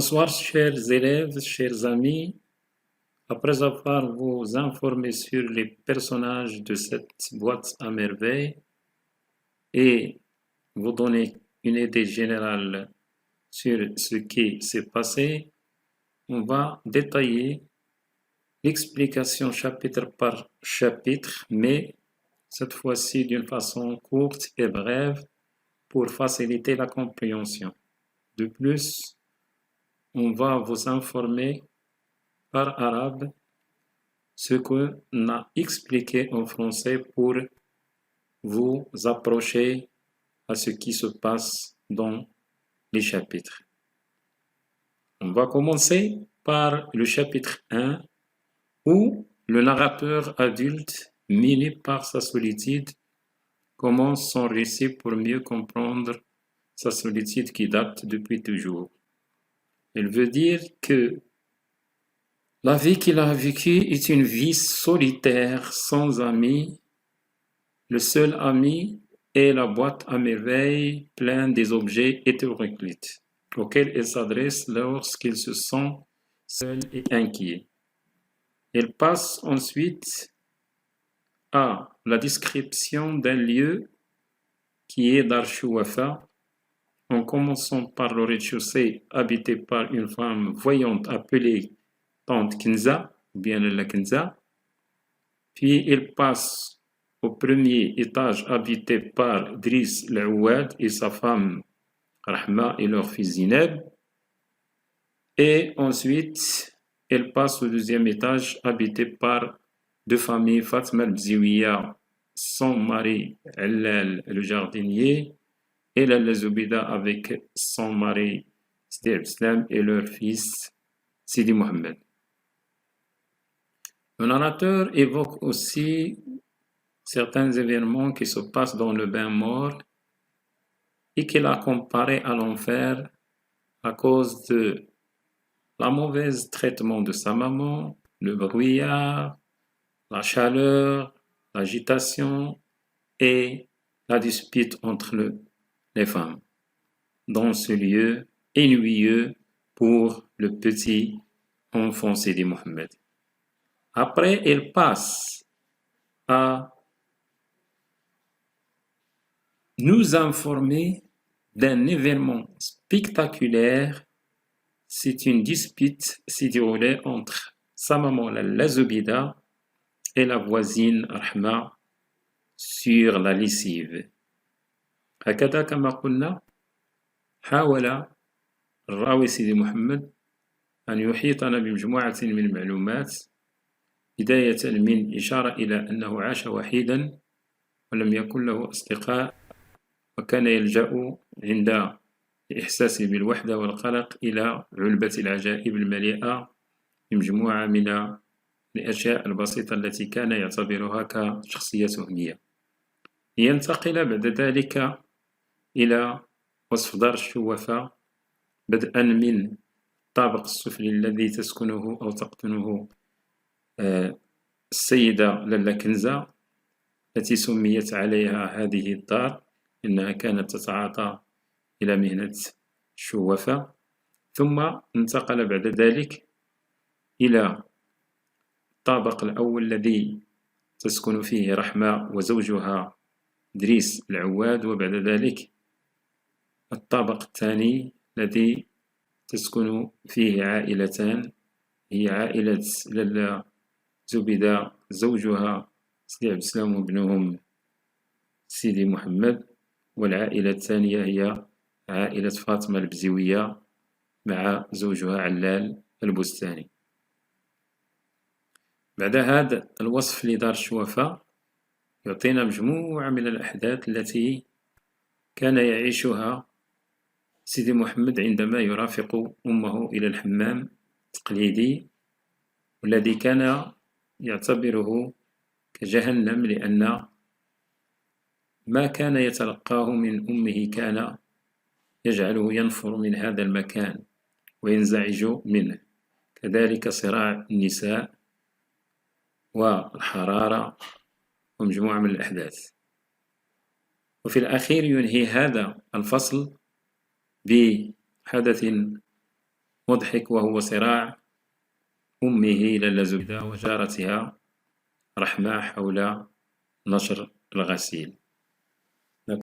Bonsoir chers élèves, chers amis. Après avoir vous informé sur les personnages de cette boîte à merveilles et vous donner une idée générale sur ce qui s'est passé, on va détailler l'explication chapitre par chapitre, mais cette fois-ci d'une façon courte et brève pour faciliter la compréhension. De plus, on va vous informer par arabe ce qu'on a expliqué en français pour vous approcher à ce qui se passe dans les chapitres. On va commencer par le chapitre 1 où le narrateur adulte, miné par sa solitude, commence son récit pour mieux comprendre sa solitude qui date depuis toujours. Il veut dire que la vie qu'il a vécue est une vie solitaire, sans amis. Le seul ami est la boîte à merveilles pleine des objets hétéroclites auxquels il s'adresse lorsqu'il se sent seul et inquiet. Il passe ensuite à la description d'un lieu qui est Dar Chouafa, en commençant par le rez-de-chaussée habité par une femme voyante appelée Tante Kinza, ou bien la Kinza. Puis il passe au premier étage habité par Driss L'Ouad et sa femme Rahma et leur fils Zineb. Et ensuite, il passe au deuxième étage habité par deux familles, Fatma al-Bziwiya, son mari Allal le jardinier, et la Zoubida avec son mari Sidi Abdeslam et leur fils Sidi Mohamed. Le narrateur évoque aussi certains événements qui se passent dans le bain mort et qu'il a comparé à l'enfer à cause de la mauvaise traitement de sa maman, le brouillard, la chaleur, l'agitation et la dispute entre les femmes dans ce lieu ennuyeux pour le petit enfant Sidi Mohamed. Après, il passe à nous informer d'un événement spectaculaire. C'est une dispute s'est déroulée entre sa maman la Zoubida et la voisine Rahma sur la lessive. هكذا كما قلنا حاول الراوي سيدي محمد أن يحيطنا بمجموعة من المعلومات بداية من إشارة إلى أنه عاش وحيدا ولم يكن له أصدقاء وكان يلجأ عند إحساسه بالوحدة والقلق إلى علبة العجائب المليئة بمجموعة من الأشياء البسيطة التي كان يعتبرها كشخصية وهمية. لينتقل بعد ذلك إلى وصف دار الشوافة بدءا من الطابق السفلي الذي تسكنه أو تقطنه السيدة لالا كنزة التي سميت عليها هذه الدار إنها كانت تتعاطى إلى مهنة الشوافة. ثم انتقل بعد ذلك إلى الطابق الأول الذي تسكن فيه رحمة وزوجها دريس العواد، وبعد ذلك الطابق الثاني الذي تسكن فيه عائلتان، هي عائلة لالا زبيدة زوجها سيدي عبدالسلام وابنهم سيدي محمد، والعائلة الثانية هي عائلة فاطمة البزيوية مع زوجها علال البستاني. بعد هذا الوصف لدار الشوافة يعطينا مجموعة من الأحداث التي كان يعيشها سيدي محمد عندما يرافق أمه إلى الحمام التقليدي، والذي كان يعتبره كجهنم، لأن ما كان يتلقاه من أمه كان يجعله ينفر من هذا المكان وينزعج منه. كذلك صراع النساء والحرارة ومجموعة من الأحداث. وفي الأخير ينهي هذا الفصل بحدث مضحك، وهو صراع أمه لالا زبيدة وجارتها رحمة حول نشر الغسيل.